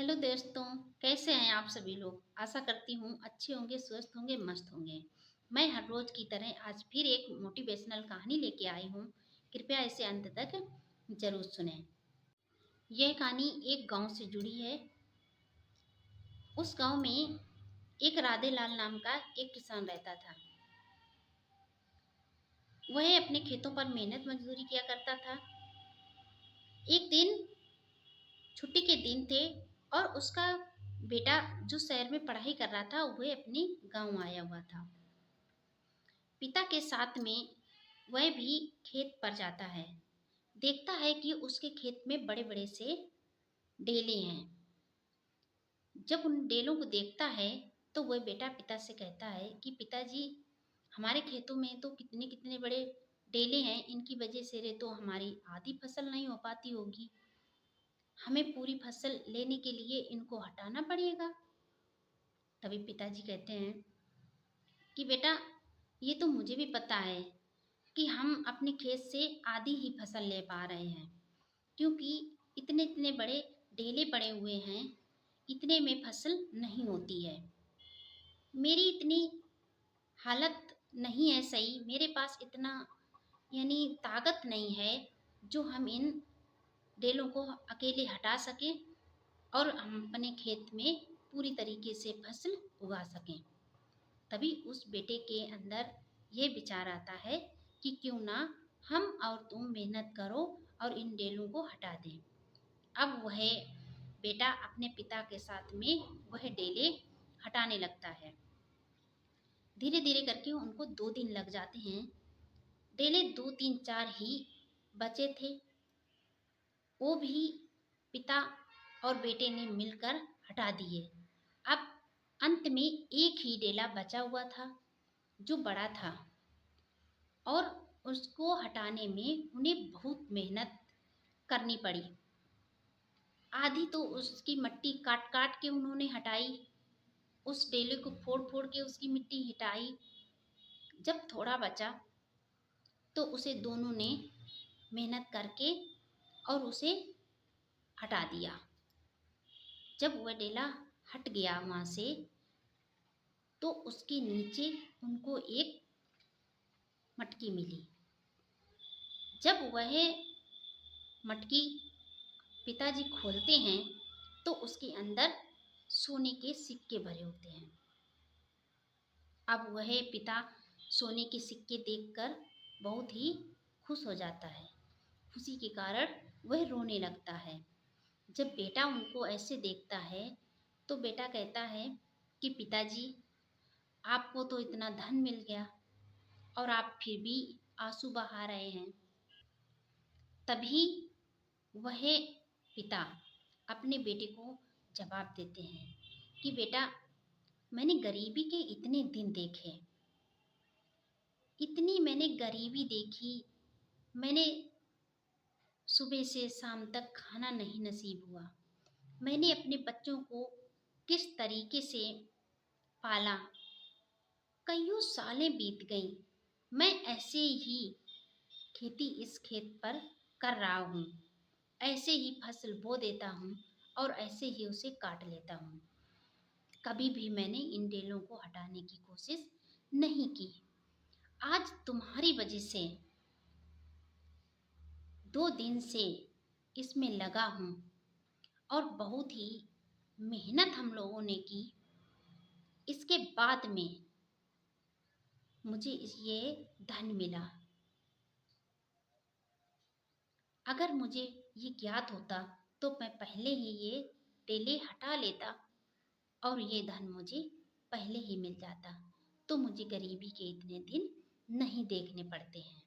Hello दोस्तों। कैसे हैं आप सभी लोग। आशा करती हूँ अच्छे होंगे, स्वस्थ होंगे, मस्त होंगे। मैं हर रोज की तरह आज फिर एक मोटिवेशनल कहानी लेके आई हूँ। कृपया इसे अंत तक जरूर सुनें। यह कहानी एक गांव से जुड़ी है। उस गांव में एक राधे लाल नाम का एक किसान रहता था। वह अपने खेतों पर मेहनत मजदूरी किया करता था। एक दिन छुट्टी के दिन थे और उसका बेटा जो शहर में पढ़ाई कर रहा था वह अपने गांव आया हुआ था। पिता के साथ में वह भी खेत पर जाता है। देखता है कि उसके खेत में बड़े बड़े से डेले हैं। जब उन डेलों को देखता है तो वह बेटा पिता से कहता है कि पिताजी, हमारे खेतों में तो कितने कितने बड़े डेले हैं, इनकी वजह से रे तो हमारी आधी फसल नहीं हो पाती होगी। हमें पूरी फसल लेने के लिए इनको हटाना पड़ेगा। तभी पिताजी कहते हैं कि बेटा, ये तो मुझे भी पता है कि हम अपने खेत से आधी ही फसल ले पा रहे हैं, क्योंकि इतने इतने बड़े ढेले पड़े हुए हैं, इतने में फसल नहीं होती है। मेरी इतनी हालत नहीं है सही, मेरे पास इतना यानी ताकत नहीं है जो हम इन डेलों को अकेले हटा सकें और हम अपने खेत में पूरी तरीके से फसल उगा सकें। तभी उस बेटे के अंदर ये विचार आता है कि क्यों ना हम और तुम मेहनत करो और इन डेलों को हटा दें। अब वह बेटा अपने पिता के साथ में वह डेले हटाने लगता है। धीरे धीरे करके उनको 2 दिन लग जाते हैं। डेले 2 3 4 ही बचे थे। वो भी पिता और बेटे ने मिलकर हटा दिए। अब अंत में एक ही डेला बचा हुआ था जो बड़ा था, और उसको हटाने में उन्हें बहुत मेहनत करनी पड़ी। आधी तो उसकी मिट्टी काट काट के उन्होंने हटाई, उस डेले को फोड़ फोड़ के उसकी मिट्टी हटाई। जब थोड़ा बचा तो उसे दोनों ने मेहनत करके और उसे हटा दिया। जब वह डेला हट गया वहाँ से, तो उसके नीचे उनको एक मटकी मिली। जब वह मटकी पिताजी खोलते हैं तो उसके अंदर सोने के सिक्के भरे होते हैं। अब वह पिता सोने के सिक्के देखकर बहुत ही खुश हो जाता है। खुशी के कारण वह रोने लगता है। जब बेटा उनको ऐसे देखता है तो बेटा कहता है कि पिताजी, आपको तो इतना धन मिल गया और आप फिर भी आंसू बहा रहे हैं। तभी वह पिता अपने बेटे को जवाब देते हैं कि बेटा, मैंने गरीबी के इतने दिन देखे, इतनी मैंने गरीबी देखी, मैंने सुबह से शाम तक खाना नहीं नसीब हुआ, मैंने अपने बच्चों को किस तरीके से पाला, कईयों सालें बीत गईं, मैं ऐसे ही खेती इस खेत पर कर रहा हूँ, ऐसे ही फसल बो देता हूँ और ऐसे ही उसे काट लेता हूँ। कभी भी मैंने इन डेलों को हटाने की कोशिश नहीं की। आज तुम्हारी वजह से 2 दिन से इसमें लगा हूँ और बहुत ही मेहनत हम लोगों ने की। इसके बाद में मुझे ये धन मिला। अगर मुझे ये ज्ञात होता तो मैं पहले ही ये डेले हटा लेता और ये धन मुझे पहले ही मिल जाता, तो मुझे गरीबी के इतने दिन नहीं देखने पड़ते हैं।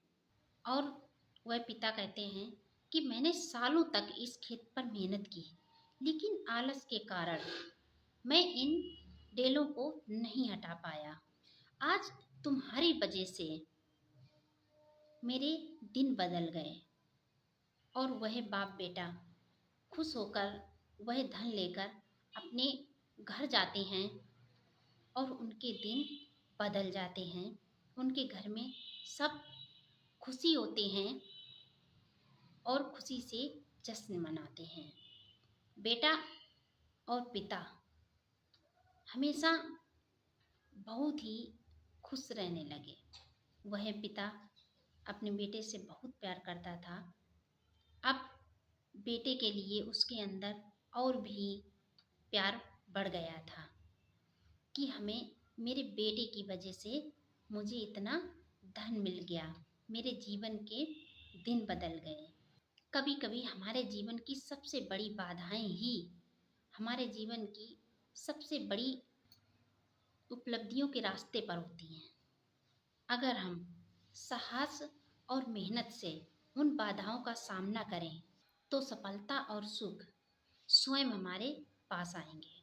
और वह पिता कहते हैं कि मैंने सालों तक इस खेत पर मेहनत की, लेकिन आलस के कारण मैं इन डेलों को नहीं हटा पाया। आज तुम्हारी वजह से मेरे दिन बदल गए। और वह बाप बेटा खुश होकर वह धन लेकर अपने घर जाते हैं और उनके दिन बदल जाते हैं। उनके घर में सब खुशी होते हैं और खुशी से जश्न मनाते हैं। बेटा और पिता हमेशा बहुत ही खुश रहने लगे। वह पिता अपने बेटे से बहुत प्यार करता था। अब बेटे के लिए उसके अंदर और भी प्यार बढ़ गया था कि हमें मेरे बेटे की वजह से मुझे इतना धन मिल गया, मेरे जीवन के दिन बदल गए। कभी कभी हमारे जीवन की सबसे बड़ी बाधाएं ही हमारे जीवन की सबसे बड़ी उपलब्धियों के रास्ते पर होती हैं। अगर हम साहस और मेहनत से उन बाधाओं का सामना करें तो सफलता और सुख स्वयं हमारे पास आएंगे।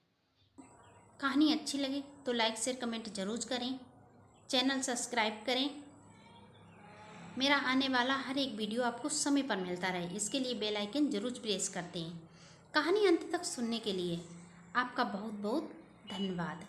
कहानी अच्छी लगे तो लाइक शेयर कमेंट जरूर करें, चैनल सब्सक्राइब करें। मेरा आने वाला हर एक वीडियो आपको समय पर मिलता रहे, इसके लिए बेल आइकन जरूर प्रेस कर दें। कहानी अंत तक सुनने के लिए आपका बहुत बहुत धन्यवाद।